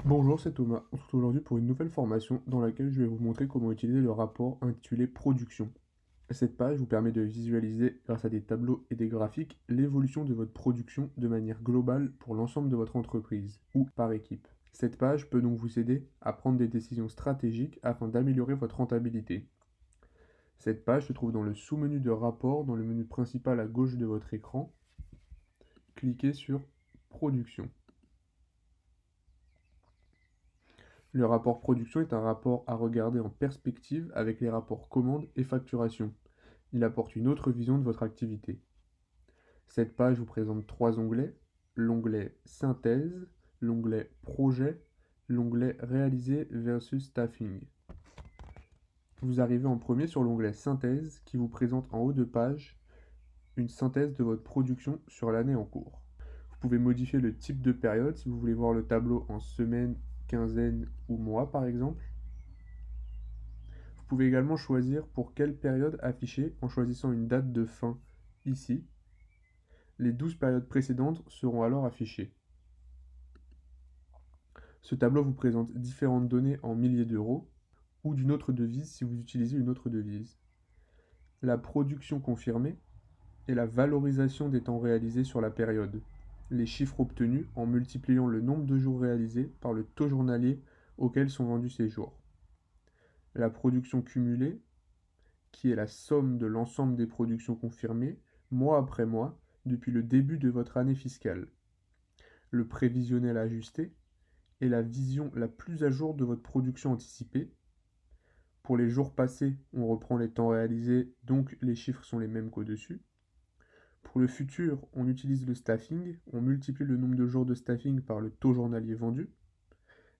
Bonjour, c'est Thomas. On se retrouve aujourd'hui pour une nouvelle formation dans laquelle je vais vous montrer comment utiliser le rapport intitulé Production. Cette page vous permet de visualiser, grâce à des tableaux et des graphiques, l'évolution de votre production de manière globale pour l'ensemble de votre entreprise ou par équipe. Cette page peut donc vous aider à prendre des décisions stratégiques afin d'améliorer votre rentabilité. Cette page se trouve dans le sous-menu de rapport, dans le menu principal à gauche de votre écran. Cliquez sur Production. Le rapport production est un rapport à regarder en perspective avec les rapports commande et facturation. Il apporte une autre vision de votre activité. Cette page vous présente trois onglets: l'onglet Synthèse, l'onglet Projet, l'onglet Réalisé versus Staffing. Vous arrivez en premier sur l'onglet Synthèse qui vous présente en haut de page une synthèse de votre production sur l'année en cours. Vous pouvez modifier le type de période si vous voulez voir le tableau en semaine, quinzaine ou mois par exemple. Vous pouvez également choisir pour quelle période afficher en choisissant une date de fin ici. Les 12 périodes précédentes seront alors affichées. Ce tableau vous présente différentes données en milliers d'euros ou d'une autre devise si vous utilisez une autre devise. La production confirmée est la valorisation des temps réalisés sur la période. Les chiffres obtenus en multipliant le nombre de jours réalisés par le taux journalier auquel sont vendus ces jours. La production cumulée, qui est la somme de l'ensemble des productions confirmées, mois après mois, depuis le début de votre année fiscale. Le prévisionnel ajusté est la vision la plus à jour de votre production anticipée. Pour les jours passés, on reprend les temps réalisés, donc les chiffres sont les mêmes qu'au-dessus. Pour le futur, on utilise le staffing, on multiplie le nombre de jours de staffing par le taux journalier vendu.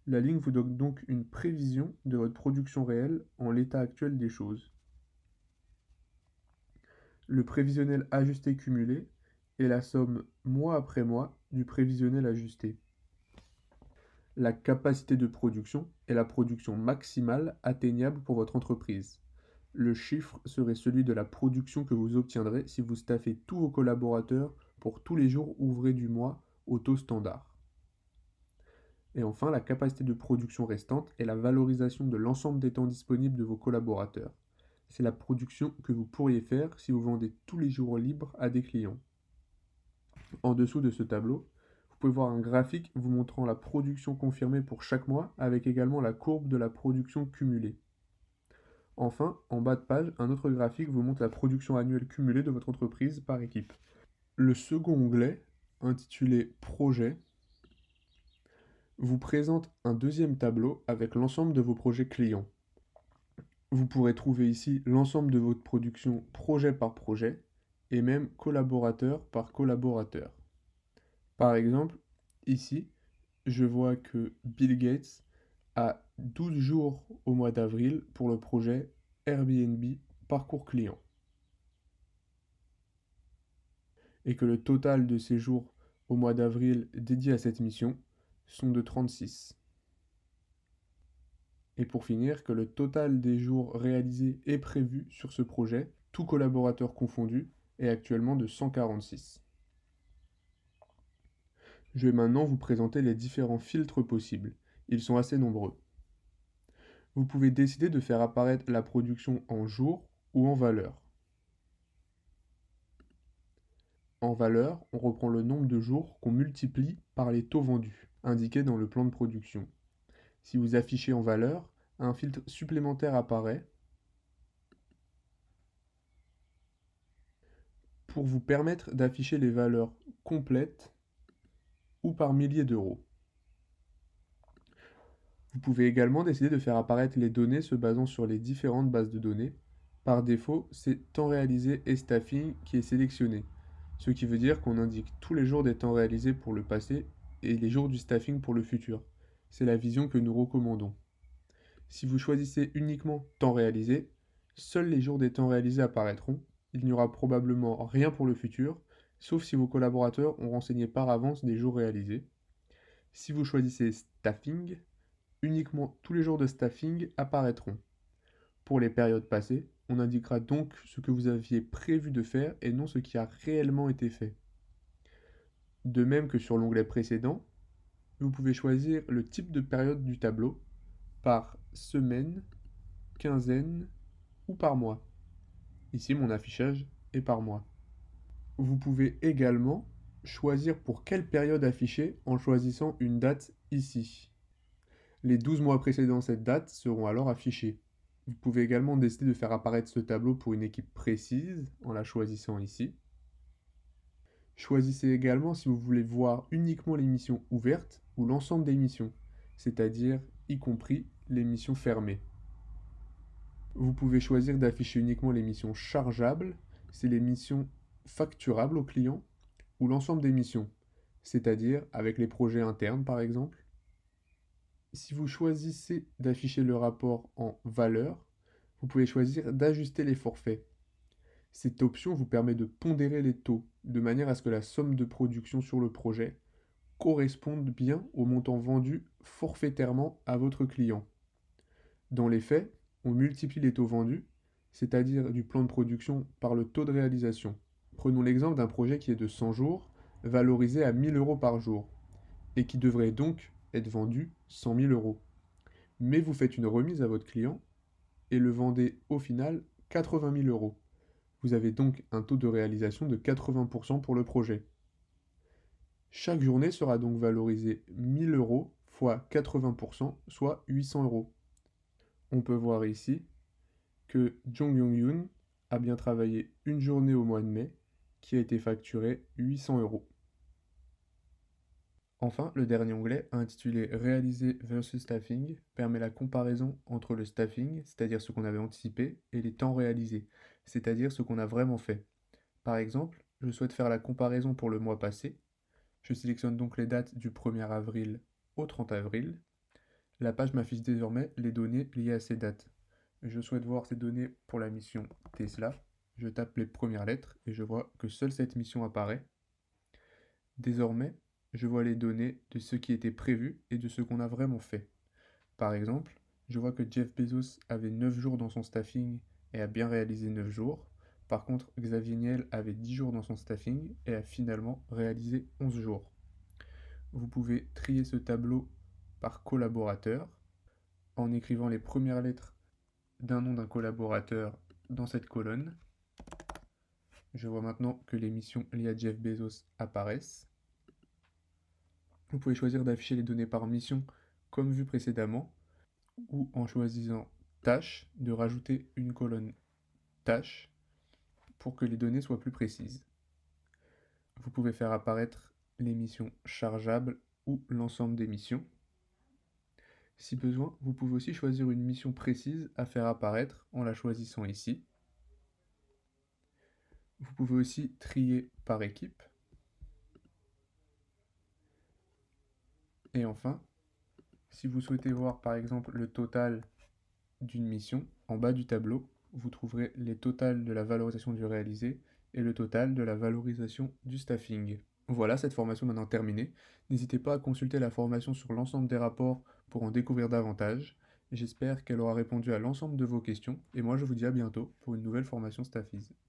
La ligne vous donne donc une prévision de votre production réelle en l'état actuel des choses. Le prévisionnel ajusté cumulé est la somme mois après mois du prévisionnel ajusté. La capacité de production est la production maximale atteignable pour votre entreprise. Le chiffre serait celui de la production que vous obtiendrez si vous staffez tous vos collaborateurs pour tous les jours ouvrés du mois au taux standard. Et enfin, la capacité de production restante est la valorisation de l'ensemble des temps disponibles de vos collaborateurs. C'est la production que vous pourriez faire si vous vendez tous les jours libres à des clients. En dessous de ce tableau, vous pouvez voir un graphique vous montrant la production confirmée pour chaque mois avec également la courbe de la production cumulée. Enfin, en bas de page, un autre graphique vous montre la production annuelle cumulée de votre entreprise par équipe. Le second onglet, intitulé Projet, vous présente un deuxième tableau avec l'ensemble de vos projets clients. Vous pourrez trouver ici l'ensemble de votre production projet par projet et même collaborateur par collaborateur. Par exemple, ici, je vois que Bill Gates a 12 jours au mois d'avril pour le projet Airbnb Parcours Client. Et que le total de ces jours au mois d'avril dédiés à cette mission sont de 36. Et pour finir, que le total des jours réalisés et prévus sur ce projet, tous collaborateurs confondus, est actuellement de 146. Je vais maintenant vous présenter les différents filtres possibles. Ils sont assez nombreux. Vous pouvez décider de faire apparaître la production en jours ou en valeurs. En valeur, on reprend le nombre de jours qu'on multiplie par les taux vendus, indiqués dans le plan de production. Si vous affichez en valeur, un filtre supplémentaire apparaît pour vous permettre d'afficher les valeurs complètes ou par milliers d'euros. Vous pouvez également décider de faire apparaître les données se basant sur les différentes bases de données. Par défaut, c'est temps réalisé et staffing qui est sélectionné, ce qui veut dire qu'on indique tous les jours des temps réalisés pour le passé et les jours du staffing pour le futur. C'est la vision que nous recommandons. Si vous choisissez uniquement temps réalisé, seuls les jours des temps réalisés apparaîtront. Il n'y aura probablement rien pour le futur, sauf si vos collaborateurs ont renseigné par avance des jours réalisés. Si vous choisissez staffing, uniquement tous les jours de staffing apparaîtront. Pour les périodes passées, on indiquera donc ce que vous aviez prévu de faire et non ce qui a réellement été fait. De même que sur l'onglet précédent, Vous pouvez choisir le type de période du tableau par semaine, quinzaine ou par mois. Ici, mon affichage est par mois. Vous pouvez également choisir pour quelle période afficher en choisissant une date ici. Les 12 mois précédant cette date seront alors affichés. Vous pouvez également décider de faire apparaître ce tableau pour une équipe précise en la choisissant ici. Choisissez également si vous voulez voir uniquement les missions ouvertes ou l'ensemble des missions, c'est-à-dire y compris les missions fermées. Vous pouvez choisir d'afficher uniquement les missions chargeables, c'est les missions facturables au client, ou l'ensemble des missions, c'est-à-dire avec les projets internes par exemple. Si vous choisissez d'afficher le rapport en valeur, vous pouvez choisir d'ajuster les forfaits. Cette option vous permet de pondérer les taux, de manière à ce que la somme de production sur le projet corresponde bien au montant vendu forfaitairement à votre client. Dans les faits, on multiplie les taux vendus, c'est-à-dire du plan de production, par le taux de réalisation. Prenons l'exemple d'un projet qui est de 100 jours, valorisé à 1000 euros par jour, et qui devrait donc être vendu 100 000 euros. Mais vous faites une remise à votre client et le vendez au final 80 000 euros. Vous avez donc un taux de réalisation de 80% pour le projet. Chaque journée sera donc valorisée 1000 euros fois 80%, soit 800 euros. On peut voir ici que Jong Yong-yoon a bien travaillé une journée au mois de mai qui a été facturée 800 euros. Enfin, le dernier onglet, intitulé Réalisé versus staffing, permet la comparaison entre le staffing, c'est-à-dire ce qu'on avait anticipé, et les temps réalisés, c'est-à-dire ce qu'on a vraiment fait. Par exemple, je souhaite faire la comparaison pour le mois passé. Je sélectionne donc les dates du 1er avril au 30 avril. La page m'affiche désormais les données liées à ces dates. Je souhaite voir ces données pour la mission Tesla. Je tape les premières lettres et je vois que seule cette mission apparaît. Désormais, je vois les données de ce qui était prévu et de ce qu'on a vraiment fait. Par exemple, je vois que Jeff Bezos avait 9 jours dans son staffing et a bien réalisé 9 jours. Par contre, Xavier Niel avait 10 jours dans son staffing et a finalement réalisé 11 jours. Vous pouvez trier ce tableau par collaborateur en écrivant les premières lettres d'un nom d'un collaborateur dans cette colonne. Je vois maintenant que les missions liées à Jeff Bezos apparaissent. Vous pouvez choisir d'afficher les données par mission comme vu précédemment, ou en choisissant tâche, de rajouter une colonne tâche pour que les données soient plus précises. Vous pouvez faire apparaître les missions chargeables ou l'ensemble des missions. Si besoin, vous pouvez aussi choisir une mission précise à faire apparaître en la choisissant ici. Vous pouvez aussi trier par équipe. Et enfin, si vous souhaitez voir par exemple le total d'une mission, en bas du tableau, vous trouverez les totals de la valorisation du réalisé et le total de la valorisation du staffing. Voilà, cette formation est maintenant terminée. N'hésitez pas à consulter la formation sur l'ensemble des rapports pour en découvrir davantage. J'espère qu'elle aura répondu à l'ensemble de vos questions et moi je vous dis à bientôt pour une nouvelle formation Staffiz.